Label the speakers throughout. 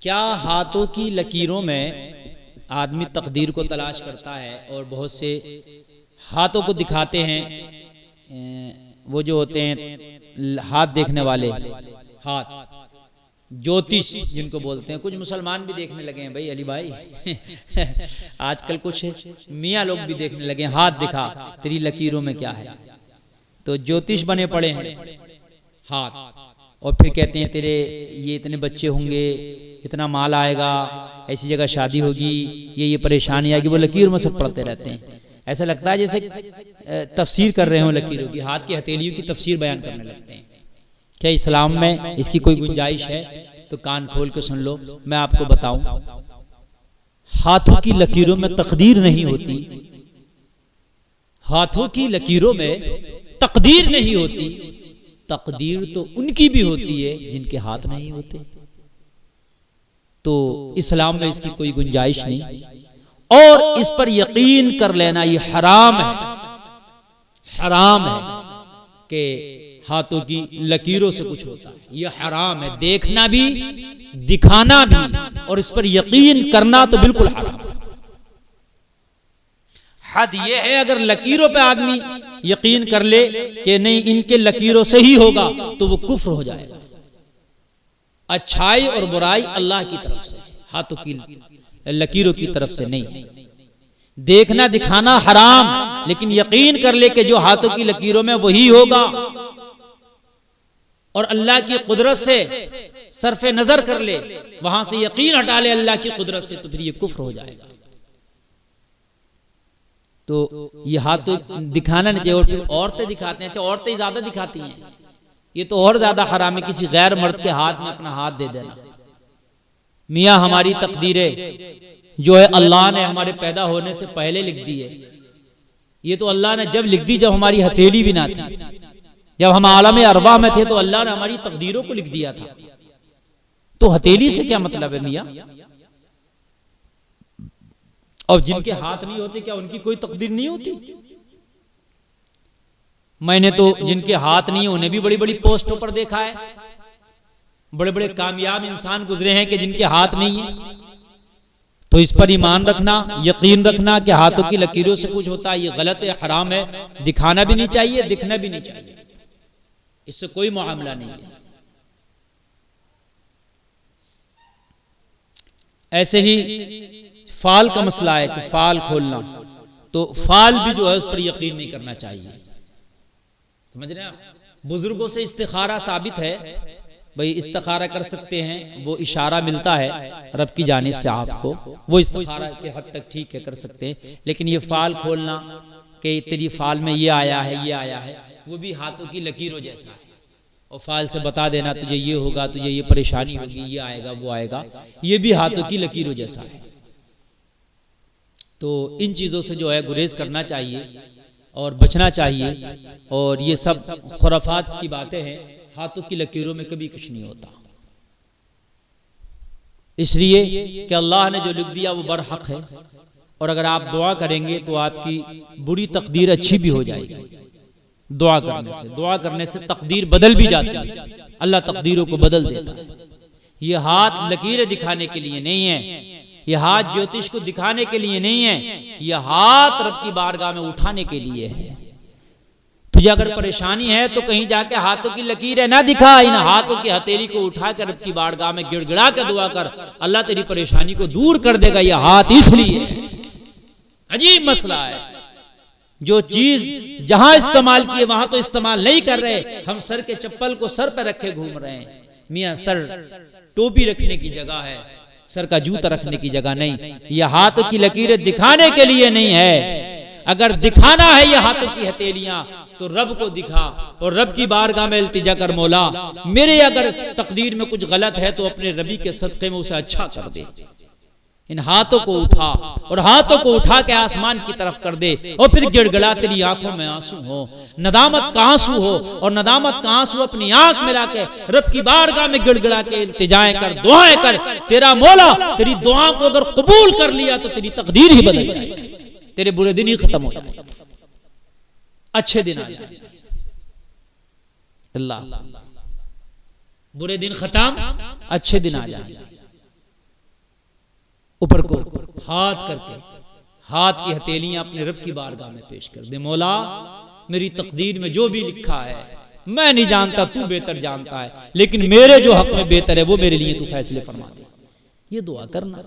Speaker 1: क्या हाथों की लकीरों में आदमी तकदीर को तलाश करता है और बहुत से हाथों को दिखाते हैं। वो जो होते हैं हाथ देखने वाले, हाथ ज्योतिष जिनको बोलते हैं, कुछ मुसलमान भी देखने लगे हैं भाई अली भाई आजकल कुछ मियाँ लोग भी देखने लगे हैं, हाथ दिखा तेरी लकीरों में क्या है। तो ज्योतिष बने पड़े हैं हाथ, और फिर कहते हैं तेरे ये इतने बच्चे होंगे, इतना माल आएगा, ऐसी जगह शादी होगी, ये परेशानी आएगी। वो लकीर में सब पढ़ते रहते हैं। ऐसा लगता है जैसे तफसीर कर रहे हो लकीरों की, हाथ की हथेलियों की तफसीर बयान करने लगते हैं। क्या इस्लाम में इसकी कोई गुंजाइश है? तो कान खोल के सुन लो, मैं आपको बताऊं। हाथों की लकीरों में तकदीर नहीं होती, हाथों की लकीरों में तकदीर नहीं होती। तकदीर तो उनकी भी होती है जिनके हाथ नहीं होते। तो इस्लाम में इसकी कोई गुंजाइश नहीं, और इस पर यकीन कर लेना ये हराम है। हराम है कि हाथों की लकीरों से कुछ होता है, ये हराम है। देखना भी, दिखाना भी, और इस पर यकीन करना तो बिल्कुल हराम है। हद ये है अगर लकीरों पे आदमी यकीन कर ले कि नहीं इनके लकीरों से ही होगा, तो वो कुफ्र हो जाएगा। अच्छाई और बुराई अल्लाह की तरफ से, हाथों की लकीरों की तरफ से नहीं। देखना दिखाना हराम, लेकिन यकीन कर ले कि जो हाथों की लकीरों में वही होगा, और अल्लाह की कुदरत से सरफे नजर कर ले, वहां से यकीन हटा ले अल्लाह की कुदरत से, तो फिर ये कुफ्र हो जाएगा। तो ये हाथ तो दिखाना नहीं चाहिए। और फिर औरतें दिखाते हैं, अच्छा औरतें ज्यादा दिखाती हैं, ये तो और ज्यादा हराम है। किसी गैर मर्द के हाथ में अपना हाथ दे देना। मियाँ हमारी तकदीरें जो है अल्लाह ने हमारे पैदा होने से पहले लिख दी है। ये तो अल्लाह ने जब लिख दी जब हमारी हथेली भी ना थी, जब हम आलम अरवा में थे तो अल्लाह ने हमारी तकदीरों को लिख दिया था। तो हथेली से क्या मतलब है मियाँ? और जिनके हाथ नहीं होते क्या उनकी कोई तकदीर नहीं होती? मैंने तो जिनके हाथ नहीं है उन्हें भी बड़ी बड़ी पोस्टों पर देखा है। बड़े बड़े कामयाब इंसान गुजरे हैं कि जिनके हाथ नहीं है। तो इस पर ईमान रखना, यकीन रखना कि हाथों की लकीरों से कुछ होता है, ये गलत है, हराम है। दिखाना भी नहीं चाहिए, दिखना भी नहीं चाहिए, इससे कोई मामला नहीं है। ऐसे ही फाल का मसला है कि फाल खोलना, तो फाल भी जो है उस पर यकीन नहीं करना चाहिए। समझ रहे हैं आप? बुजुर्गों से इस्तिखारा साबित है, भाई इस्तिखारा कर सकते हैं, वो इशारा मिलता है रब की जानिब से आपको, वो इस्तिखारा के हद तक ठीक है, कर सकते हैं। लेकिन ये फाल खोलना कि तेरी फाल में ये आया है, ये आया है, वो भी हाथों की लकीरों जैसा है। और फाल से बता देना तुझे ये होगा, तुझे ये परेशानी होगी, ये आएगा, वो आएगा, ये भी हाथों की लकीरों जैसा है। तो इन चीज़ों से जो है गुरेज करना चाहिए और बचना चाहिए। और ये सब खुराफात की बातें हैं, हाथों की लकीरों में कभी कुछ नहीं होता। इसलिए कि अल्लाह ने जो लिख दिया वो बरहक है, और अगर आप दुआ करेंगे तो आपकी बुरी तकदीर अच्छी भी हो जाएगी। दुआ करने से तकदीर बदल भी जाती है, अल्लाह तकदीरों को बदल देता है। ये हाथ लकीरें दिखाने के लिए नहीं है, ये हाथ ज्योतिष को दिखाने के लिए नहीं है, ये हाथ रब की बारगाह में उठाने के लिए है। तुझे अगर परेशानी है तो कहीं जाके हाथों की लकीरें ना दिखा, इन हाथों की हथेली को उठाकर रब की बारगाह में गिड़गिड़ा कर दुआ कर, अल्लाह तेरी परेशानी को दूर कर देगा। ये हाथ इसलिए अजीब मसला है, जो चीज जहां इस्तेमाल किए वहां तो इस्तेमाल नहीं कर रहे। हम सर के चप्पल को सर पर रखे घूम रहे हैं। मियाँ सर टोपी रखने की जगह है, सर का जूता रखने की जगह नहीं। यह हाथों की लकीरें दिखाने के लिए नहीं है। अगर दिखाना है ये हाथों की हथेलियां तो रब को दिखा, और रब की बारगाह में इल्तिजा कर, मौला मेरे अगर तकदीर में कुछ गलत है तो अपने रबी के सदक़े में उसे अच्छा कर दे। इन हाथों को उठा, और हाथों को उठा के आसमान की तरफ कर दे, और फिर गिड़गिड़ा तेरी आंखों में आंसू हो, नदामत का आंसू हो, और नदामत का आंसू अपनी आंख मिला के रब की बारगाह में गिड़गिड़ा के इल्तिजाएं कर, दुआएं कर। तेरा मौला तेरी दुआ को अगर कबूल कर लिया तो तेरी तकदीर ही बदल जाएगी, तेरे बुरे दिन ही खत्म हो जाए, अच्छे दिन आ जाए। अल्लाह बुरे दिन खत्म, अच्छे दिन आ जाए। ऊपर को हाथ करके हाथ की हथेलियां अपने रब की बारगाह में पेश कर दे। मौला मेरी तकदीर में जो भी लिखा है मैं नहीं जानता, तू बेहतर जानता है, लेकिन मेरे जो हक में बेहतर है वो मेरे लिए तू फैसले फरमा दे। ये दुआ करना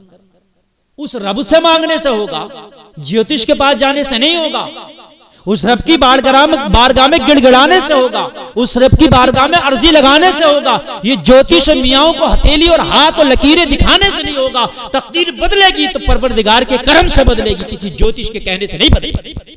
Speaker 1: उस रब से मांगने से होगा, ज्योतिष के पास जाने से नहीं होगा, उस रब की बारगाह में गिड़गिड़ाने से होगा, उस रब की बारगाह में अर्जी लगाने से होगा। ये ज्योतिष मियाओं को हथेली और हाथ और लकीरें दिखाने से नहीं होगा। तकदीर बदलेगी तो परवरदिगार के करम से बदलेगी, किसी ज्योतिष के कहने से नहीं बदलेगी।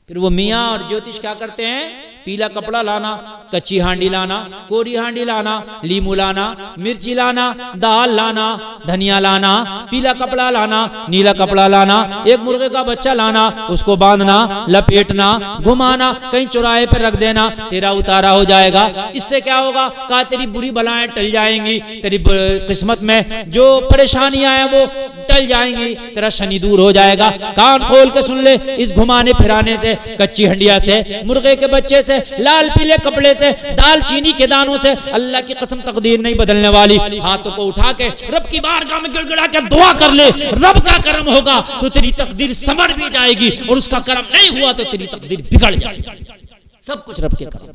Speaker 1: फिर वो मियाँ और ज्योतिष क्या करते हैं, पीला कपड़ा लाना, कच्ची हांडी लाना, कोरी हांडी लाना, लीमू लाना, मिर्ची लाना, दाल लाना, धनिया लाना, पीला कपड़ा लाना, नीला कपड़ा लाना, एक मुर्गे का बच्चा लाना, उसको बांधना, लपेटना, घुमाना, कहीं चौराहे पर रख देना, तेरा उतारा हो जाएगा। इससे क्या होगा, कहा तेरी बुरी बलाएं टल जाएंगी, तेरी किस्मत में जो परेशानियां हैं वो टल जाएंगी, तेरा शनि दूर हो जाएगा। कान खोल के सुन ले, इस घुमाने फिराने से, कच्ची हंडिया से, मुर्गे के बच्चे से, लाल पीले कपड़े से, दाल चीनी के दानों से अल्लाह की कसम तकदीर नहीं बदलने वाली। हाथों को उठा के रब की बारगाह में गिड़गिड़ा के दुआ कर ले, रब का करम होगा तो तेरी तकदीर संवर भी जाएगी, और उसका करम नहीं हुआ तो तेरी तकदीर बिगड़ जाएगी। सब कुछ रब के करम,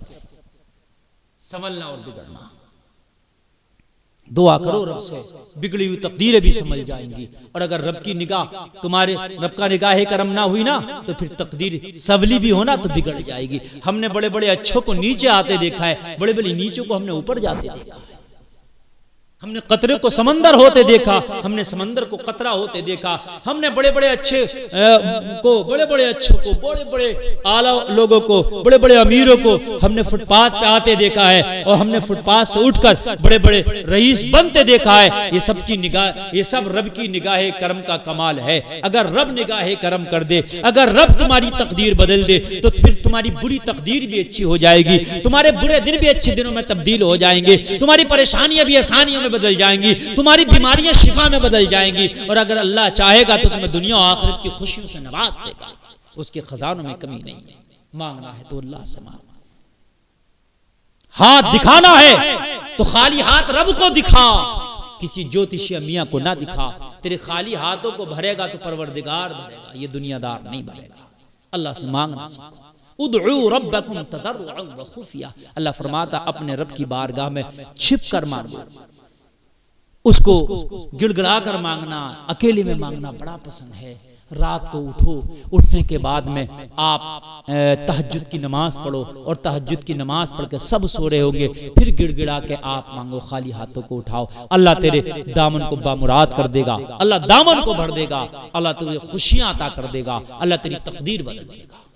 Speaker 1: संभलना और बिगड़ना। दुआ करो रब से, बिगड़ी हुई तकदीरें भी समझ जाएंगी। और अगर रब की निगाह, तुम्हारे रब का निगाह करम ना हुई ना, तो फिर तकदीर सवली भी होना तो बिगड़ जाएगी। हमने बड़े बड़े अच्छों को नीचे आते देखा है, बड़े बड़े नीचों को हमने ऊपर जाते देखा है। हमने कतरे को समंदर होते देखा, हमने समंदर को कतरा होते देखा। हमने बड़े बड़े अच्छे को, बड़े बड़े अच्छों को, बड़े बड़े आला लोगों को, बड़े बड़े अमीरों को हमने फुटपाथ पे आते देखा है, और हमने फुटपाथ से उठकर बड़े बड़े रईस बनते देखा है। ये सब की निगाह, ये सब रब की निगाह करम का कमाल है। अगर रब निगाह करम कर दे, अगर रब तुम्हारी तकदीर बदल दे, तो फिर तुम्हारी बुरी तकदीर भी अच्छी हो जाएगी, तुम्हारे बुरे दिन भी अच्छे दिनों में तब्दील हो जाएंगे, तुम्हारी परेशानियां भी आसानियों में बदल जाएंगी, तुम्हारी बीमारियां शिफा में बदल जाएंगी। और अगर अल्लाह चाहेगा तो तुम्हें दुनिया और आखिरत की खुशियों से नवाज देगा, उसके खजानों में कमी नहीं है। मांगना है तो अल्लाह से मांग, हाथ दिखाना है तो खाली हाथ रब को दिखा, किसी ज्योतिषी मियां को ना दिखा। तेरे खाली हाथों को भरेगा तो परवरदिगार भरेगा, ये दुनियादार नहीं भरेगा। अल्लाह से मांगना सीखो। उदउ रब्बकुम तदर्रुअन व खुफिया, अल्लाह फरमाता अपने रब की बारगाह में छिप कर मांगो, उसको गिड़गिड़ा कर मांगना, अकेले में मांगना बड़ा पसंद है। रात को उठो, उठने के बाद में आप तहज्जुद की नमाज पढ़ो, और तहज्जुद की नमाज पढ़ के सब सो रहे होंगे, फिर गिड़गिड़ा के आप मांगो, खाली हाथों को उठाओ। अल्लाह तेरे दामन को बामुराद कर देगा, अल्लाह दामन को भर देगा, अल्लाह तुझे खुशियां अता कर देगा, अल्लाह तेरी तकदीर बदल देगा।